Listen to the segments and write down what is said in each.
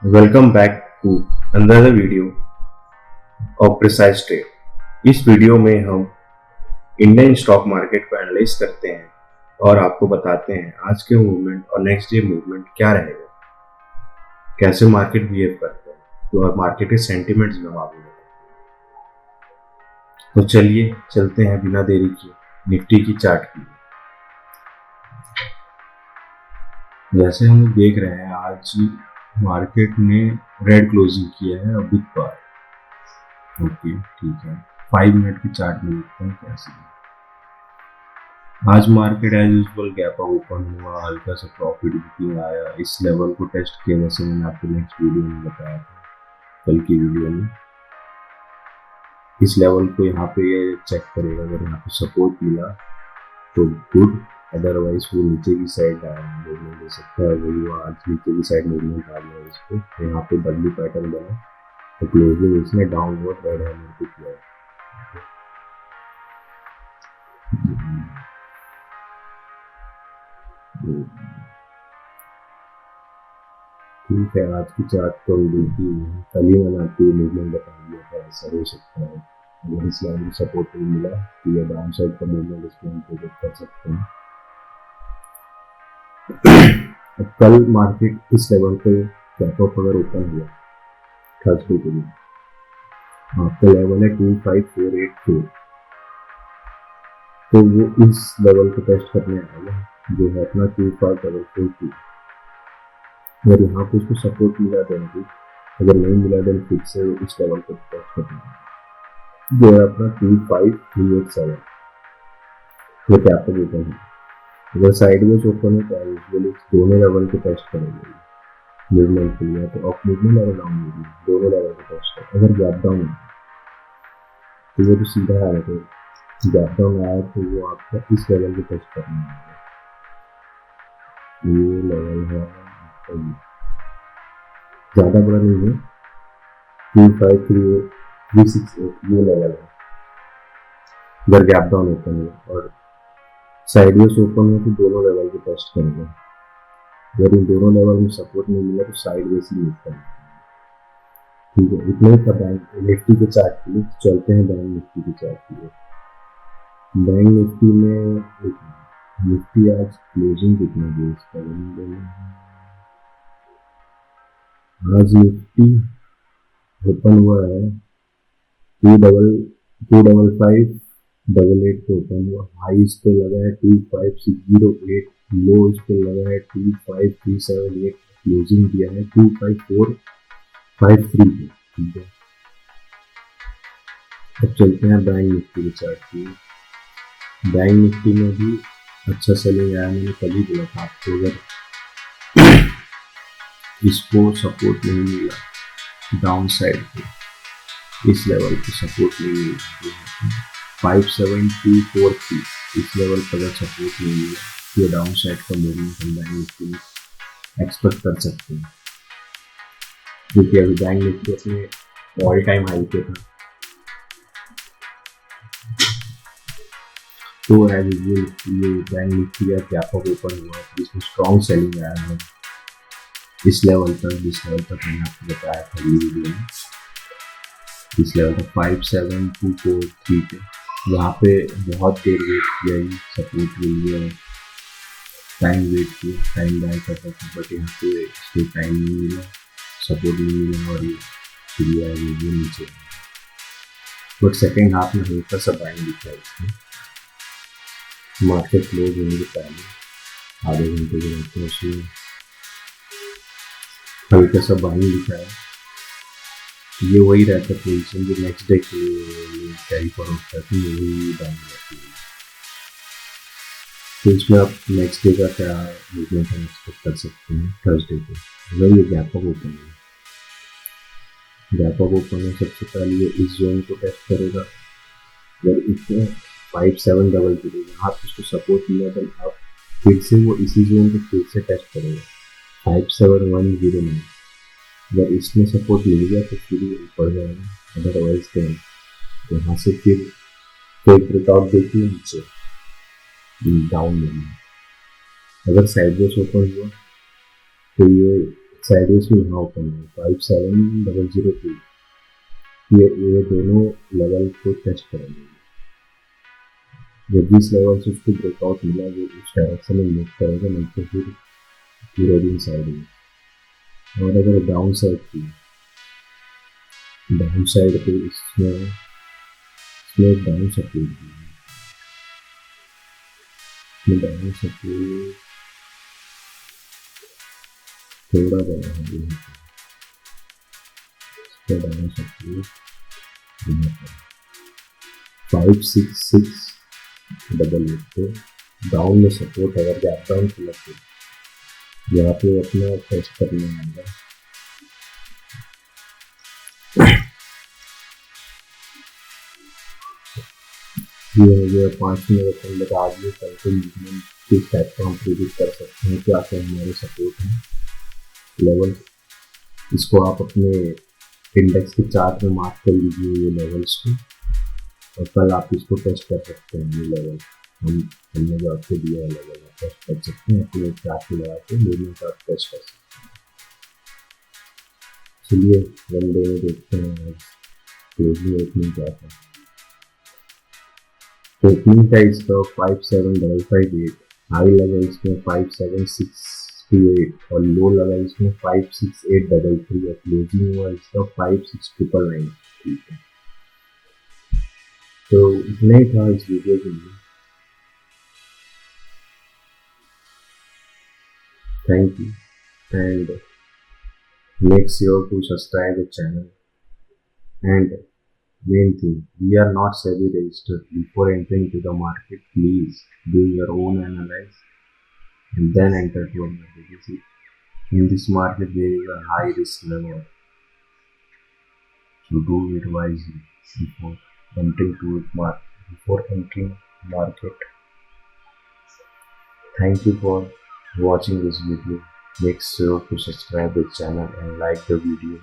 Welcome back to another video of precise trade. इस video में हम इंडियन स्टॉक मार्केट को एनालाइज करते हैं और आपको बताते हैं आज के मूवमेंट और नेक्स्ट डे मूवमेंट क्या रहेगा, कैसे मार्केट बिहेव करता है और मार्केट के सेंटिमेंट्स में मालूम है। तो चलिए चलते हैं बिना देरी के निफ्टी की चार्ट की। जैसे हम देख रहे हैं आज मार्केट ने रेड क्लोजिंग किया है अभी बार। ओके ठीक है, 5 मिनट की चार्ट में देखते हैं कैसे। आज market as usual gap up open हुआ, हल्का सा प्रॉफिट बुकिंग आया, इस लेवल को टेस्ट किया जैसे मैंने आपको नेक्स्ट वीडियो में बताया था, कल की वीडियो में। इस लेवल को यहाँ पे ये चेक करेगा, अगर यहाँ पे सपोर्ट मिला तो गुड, अदरवाइज वो नीचे की साइड मूवमेंट दे सकता है। वही आज नीचे की साइड मूवमेंट आ गया इसको, तो यहाँ पे डब्ल्यू पैटर्न बना तो क्लोजिंग इसने डाउनवर्ड रेड हैमर को किया। ठीक है, आज की चार्ट को देखी कल ही मैंने आपको मूवमेंट बता दिया था, ऐसा हो सकता है अगर इस लाइन में सपोर्ट नहीं मिला तो ये डाउन साइड का मूवमेंट इसमें हम प्रोजेक्ट कर सकते हैं। कल मार्केट इस लेवल पे गैप अप अगर ओपन हुआ थर्सडे के लिए, आपका लेवल है 25484, तो वो इस लेवल को टेस्ट करने आएगा जो है अपना 25442। अगर यहाँ पे उसको सपोर्ट मिला दें, अगर नहीं मिला दें फिर से इस लेवल को टेस्ट करना जो है अपना 25387। ये क्या आपको ओपन है, अगर साइडवेज ओपन है तो यूजुअली दोनों लेवल को टेस्ट करेंगे मूवमेंट के लिए, तो अप मूवमेंट और डाउन मूवमेंट दोनों लेवल को टेस्ट करें। अगर गैप डाउन है तो वो तो सीधा आया, तो गैप डाउन आया तो वो आपका इस लेवल को टेस्ट करना है। ये लेवल है ज़्यादा बड़ा नहीं है, 25368 ये लेवल है। अगर गैप डाउन ओपन है और साइडवेज ओपन है तो दोनों लेवल को टेस्ट करेंगे। अगर इन दोनों लेवल में सपोर्ट नहीं मिला तो साइडवेज ही मिलता है। ठीक है, इतना ही था बैंक निफ्टी के चार्ट के लिए। चलते हैं बैंक निफ्टी के चार्ट के लिए। बैंक निफ्टी में निफ्टी आज क्लोजिंग कितना दिया इसका, आज निफ्टी ओपन हुआ है 25588 पे ओपन हुआ, हाई इस पे लगा है 25608, लो इस पे लगा है 25378, क्लोजिंग दिया है 25453 पे। ठीक है, अब चलते हैं बैंक निफ्टी के चार्ट की। बैंक निफ्टी में भी अच्छा सेलिंग आया, मैंने कल ही बोला था आपको, अगर इसको सपोर्ट नहीं मिला डाउन साइड पे, इस लेवल पे सपोर्ट नहीं मिला 57243, इस लेवल पर अगर सपोर्ट नहीं मिला तो डाउन साइड का मूवमेंट हम बैंक निफ्टी में एक्सपेक्ट कर सकते हैं, क्योंकि अभी बैंक निफ्टी अपने ऑल टाइम हाई पे था। तो एज यूजुअल ये बैंक निफ्टी का गैप अप ओपन हुआ जिसमें स्ट्रॉन्ग सेलिंग आया है इस लेवल पर, जिस लेवल तक मैंने आपको बताया था वीडियो में, इस लेवल तक 57243 पे। यहाँ पे बहुत देर वेट किया ही सपोर्ट के लिए, टाइम वेट किया, टाइम बाय करता था, बट यहाँ पे इसको टाइम नहीं मिला, सपोर्ट नहीं मिला और ये नीचे। बट सेकेंड हाफ में हल्का सा बाइंग दिखा है इसमें, मार्केट क्लोज होने के पहले आधे घंटे के रहते उसमें हल्का सा बाइंग दिखा है। ये वही रहता है पोजिशन जो नेक्स्ट डे के कैरी फॉरवर्ड करती है, वही बाइंग रहती है। तो इसमें आप नेक्स्ट डे का क्या मूवमेंट हम एक्सपेक्ट कर सकते हैं थर्सडे को। अगर ये गैप अप ओपन है, गैप अप ओपन है, सबसे पहले ये इस जोन को टेस्ट करेगा। अगर इसमें 5722 यहाँ पे उसको सपोर्ट मिला तो आप फिर से वो इसी जोन को फिर से टेस्ट करेगा 57109। अगर इसमें सपोर्ट मिल गया तो फिर ऊपर जाएगा, अदरवाइज तो यहाँ से फिर ब्रेकआउट देखिए नीचे डाउन में। अगर साइडवेज ओपन हुआ तो ये साइडवेज में यहाँ ओपन है 57,002, ये दोनों लेवल को टच करेंगे। जब जिस लेवल से उसको ब्रेकआउट मिला वो उस डायरेक्शन में मूव करेगा, नहीं तो फिर पूरे दिन साइड में। और अगर डाउन साइड पे इसमें डाउन सपोर्ट थोड़ा बड़ा है, इसका डाउन सपोर्ट 56688 पे डाउन में सपोर्ट अगर गैप डाउन खुला तो यहाँ पे अपना टेस्ट करने आएगा। ये हो गया 5 मिनट के अंदर। आज ये कल के मूवमेंट किस टाइप का हम प्रिडिक्ट कर सकते हैं, क्या क्या हमारे सपोर्ट हैं लेवल। इसको आप अपने इंडेक्स के चार्ट में मार्क कर लीजिए ये लेवल्स को, और कल आप इसको टेस्ट कर सकते हैं। ये लेवल हमने जो आपको दिया है लेवल आप टेस्ट कर सकते हैं, अपने चार्ट में लगा के मूवमेंट आप टेस्ट कर सकते हैं। चलिए वन डे में देखते हैं आज क्लोजिंग ओपनिंग क्या था। ओपनिंग था इसका 57,558, हाई लगा इसमें 57,628 और लो लगा इसमें 56,833 और क्लोजिंग हुआ इसका 56,999। ठीक है, तो इतना ही था इस वीडियो के लिए। Thank you and make sure to subscribe the channel. And main thing, we are not SEBI registered. Before entering to the market, please do your own analysis and then enter to a market. In this market, there is a high risk level, so do it wisely before entering to market. Thank you for watching this video. Make sure to subscribe the channel and like the video.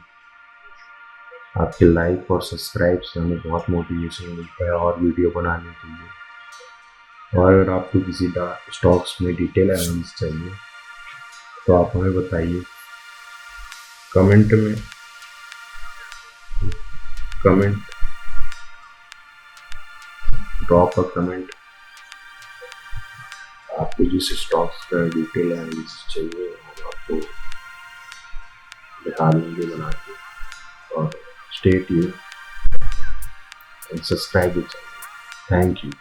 आपके like और subscribe से हमें बहुत motivation मिलता है और video बनाने के लिए। और अगर आपको किसी स्टॉक्स में डिटेल एनालिसिस चाहिए तो आप हमें बताइए कमेंट ड्रॉप अ कमेंट। आपको जिस स्टॉक्स का डिटेल एनालिसिस चाहिए हम आपको बता देंगे बना के। और stay tuned and subscribe the channel. Thank you.